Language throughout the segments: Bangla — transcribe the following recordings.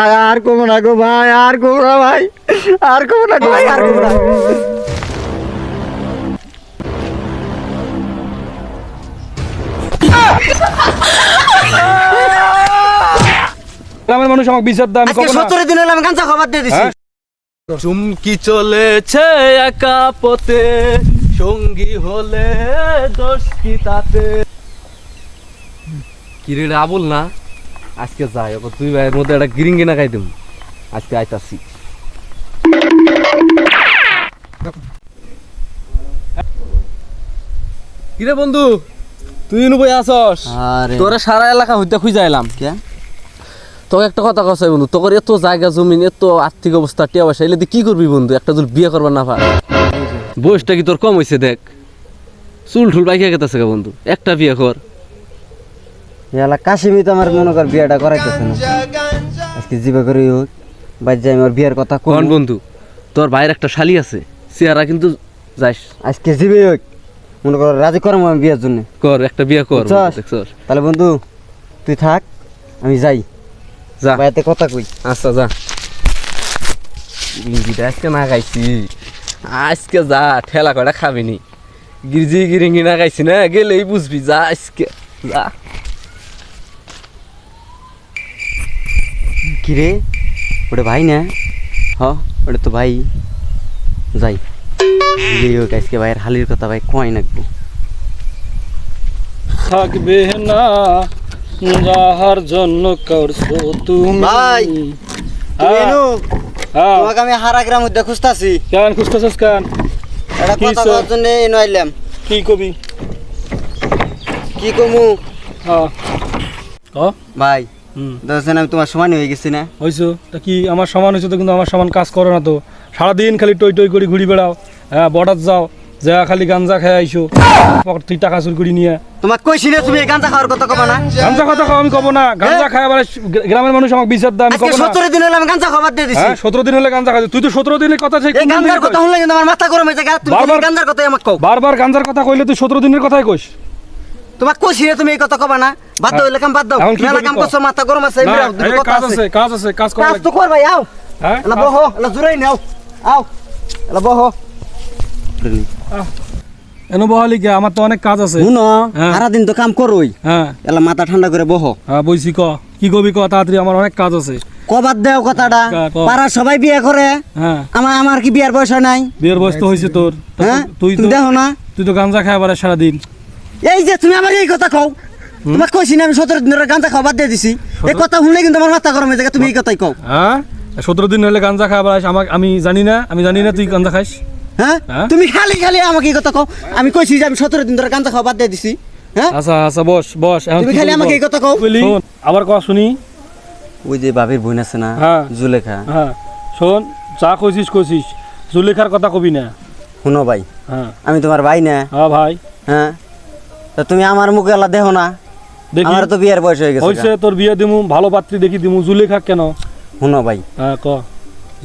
আর কমো না গো ভাই, আর কমো না ভাই, আর কমো না গো ভাই, আর কমো না। গ্রামের মানুষ আমাকে বিচার দেয়, আমি আজকে কখনো 17 দিন হলো আমি গাঞ্জা খাবার দিয়ে দিছি। চুমকি চলেছে একা পথে, সঙ্গী হলে দোষ কি তাতে। কিরে আবুল না, আজকে যাই ওকে তুই ভাইয়ের মধ্যে একটা গিরিঙ্গি না খাই দিম। আজকে আইতাছি। কিরে বন্ধু, তুই বই আসস? আরে তোরা সারা এলাকা হইতে খুঁজে এলাম। কে তোকে একটা কথা কসাই বন্ধু, তোর এত জায়গা জমিন, এত আর্থিক অবস্থা, টিয়া পয়সা, এলে কি করবি বন্ধু? একটা যদি বিয়ে করবার না পার, বয়সটা কি তোর কম হয়েছে? দেখ চুল ঠুল বাইকে গেতেছে বন্ধু, একটা বিয়ে কর। এলা কাশিমি তো আমার মনে কর বিয়েটা করাইতেছে না। আজকে জিবা করে হোক বাইর যাই, আমার বিয়ের কথা কোন কোন বন্ধু, তোর ভাইয়ের একটা শালি আছে, চেহারা কিন্তু যাইস। আজকে জিবে হোক মনে কর রাজি করাম আমি বিয়ের জন্য। কর একটা বিয়ে কর। বুঝছস? দেখছস? তাহলে বন্ধু তুই থাক, আমি যাই যা বাইতে কথা কই। আচ্ছা যা। গিরিঙ্গিটা আজকে না খাইছি, আজকে যা ঠেলা কটা খাবি নি। গিরজি গিরিঙ্গি না খাইছি না, গেলেই বুঝবি। যা আজকে যা। কিরে ওটা ভাই না? হ ওটা তো ভাই। যাই জিবে হোক আজকে ভাইয়ের হালির কথা ভাই কয় নাকবো। থাকবে না যাহার জন্য করছো তুমি। ভাই, হ্যাঁ, হ্যাঁ। তোমাকে আমি হারা গ্রাম মধ্যে খুঁজতাছি। কেন খুঁজতেছিস কেন? একটা কি কথা সব? কওয়ার জন্য এনে আইলাম। কি কবি? কি কমু হ্যাঁ ক। ভাই? হুম, দেখছেন আমি তোমার সমান হয়ে গেছি না? হয়েছো তা কি? আমার সমান হয়েছে তো, কিন্তু আমার সমান কাজ করো না তো। সারাদিন খালি টই টই করে ঘুরি বেড়াও। হ্যাঁ, বর্ডার যাও, যা খালি গাঞ্জা খেয়ে আইসো, পকেট থেকে টাকা চুরি করে নিয়ে। তোমাকে কইছি না তুমি এই গাঁজা খাওয়ার কথা কবা না? গাঞ্জা কথা কও, আমি কব না। গাঞ্জা খায় আবার গ্রামের মানুষ আমাকে বিচার দেয়, আমি আজকে কব না। 17 দিন হলো আমি গাঁজা খাবার দিয়ে দিছি। হ্যাঁ, 17 দিন হলে গাঞ্জা খাইছিস তুই? তো 17 দিনের কথা সেই এই গাঁজার কথা শুনলে কিন্তু আমার মাথা গরম হয়ে যায়। তুমি বারবার- গাঁজার কথাই আমাকে কও। বারবার গাঞ্জার কথা কইলে তুই 17 দিনের কথাই কইস। তোমাকে কইছি না তুমি এই কথা কবা না? বাদ দাও, এলাকাম বাদ দাও। এখন কি মেলা করবি কাম কও? করছো, মাথা গরম আছে, না, এমনি দুটো এই কথা কাজ আছে। আছে, কাজ আছে, কাজ করা কাজ লাগবে। তো কর ভাই, আও। হ্যাঁ, এলা বহো, এলা জুরাই নাও। আও। এলা বহো। এনো বহালি কে? আমার তো অনেক কাজ আছে। শুনো, হ্যাঁ। সারা দিন তো কাম করোই। হ্যাঁ, এলা মাথা ঠান্ডা করে বহো। হ্যাঁ বইছি ক। কি কবি ক তাড়াতাড়ি, আমার অনেক কাজ আছে। কবাদ দেও কথাটা। ক। পাড়ার সবাই বিয়ে করে, হ্যাঁ, আমার কি বিয়ার বয়স হয় নাই? বিয়ের বয়স তো হয়েছে তোর। তা হ্যাঁ তুই তুমি তো দেখো না? তুই তো গাঞ্জা খায় আবার সারাদিন। এই যে তুমি আমার এই কথা কও, তোমাকে কইছি না আমি 17 দিন ধরে গাঁজা খাবার দিয়ে দিছি। এই কথা শুনলে কিন্তু আমার মাথা গরম হয়ে যায়। তুমি এই কথাই কও। হ্যাঁ, 17 দিন হলে গাঞ্জা খায় আবার আমাকে, আমি জানি না, আমি জানি না তুই গাঞ্জা খাইস। হ্যাঁ হ্যাঁ? তুমি খালি খালি আমাকে এই কথা কও। আমি কইছি যে আমি 17 দিন ধরে গাঁজা খাবার দিয়ে দিছি। হ্যাঁ আচ্ছা আচ্ছা, বস বস। এখন তুমি কি খালি বলবো? আমাকে এই কথা কও। শোন, আবার ক শুনি। ওই যে বাবির বোন আছে না, হ্যাঁ। জুলেখা। হ্যাঁ শোন, যা কইছিস কইছিস, জুলেখার কথা কবি না। শুনো ভাই, হ্যাঁ, আমি তোমার ভাই না? হ্যাঁ ভাই। হ্যাঁ, তা তুমি আমার মুখে আল্লাহ দেখো না? দেখি আমার তো বিয়ের বয়স হয়ে গেছে। হইছে তোর বিয়ে দিমু, ভালো পাত্রী দেখি দিমু। জুলেখা কেন? শুনো ভাই, হ্যাঁ ক।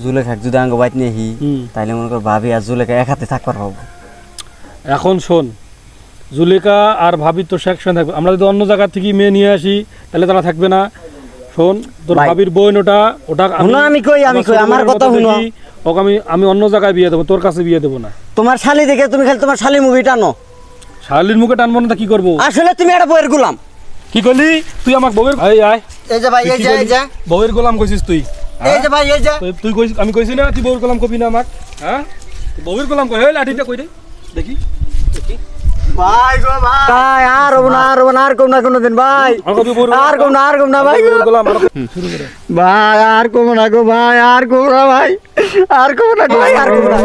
জুলেখাক যদি আঙ্গ বাইত নিয়ে হি, হুম। তাইলে মনে কর ভাবি আর জুলেখা এক হাতে থাকবার পাবো। এখন শোন, জুলেখা আর ভাবি তো সেকশন থাকবে। আমরা যদি অন্য জায়গা থেকে মেয়ে নিয়ে আসি তাহলে তারা থাকবে না। শোন, তোর ভাই। ভাবির বোন ওটা ওটা শুনো, আমি কই, আমার ছোট আমার বোনের কথা মতো শুনো। দেখি, ওকে আমি অন্য জায়গায় বিয়ে দেবো, তোর কাছে বিয়ে দেবো না। তোমার শালি দেখে তুমি খালি তোমার শালি মুভি টানো। শালির মুখে টানবো না, তা কি করবো? আসলে তুমি একটা বইয়ের গোলাম। কি করলি তুই? আমাকে বউয়ের এই আয়, এই যে ভাই, তুই এই কি যে, এই করলি? যে, বউয়ের গোলাম কইছিস তুই? এই যে ভাই, এই যে। তুই কইছিস, আমি কইছি না তুই বউয়ের গোলাম কবি না আমাক? হ্যাঁ, বউয়ের গোলাম কই? এই লাঠিটা কই রে দেখি। ভাই গো ভাই, ভাই আর হবো না, আর হবো না, আর কম না কোনোদিন ভাই। আর কবি বউয়ের আর কম না, আর কম না ভাই। বউয়ের গোলাম আর শুরু করে। ভাই আর কম না গো ভাই, আর কম না ভাই, আর কম না গো ভাই, আর কম না।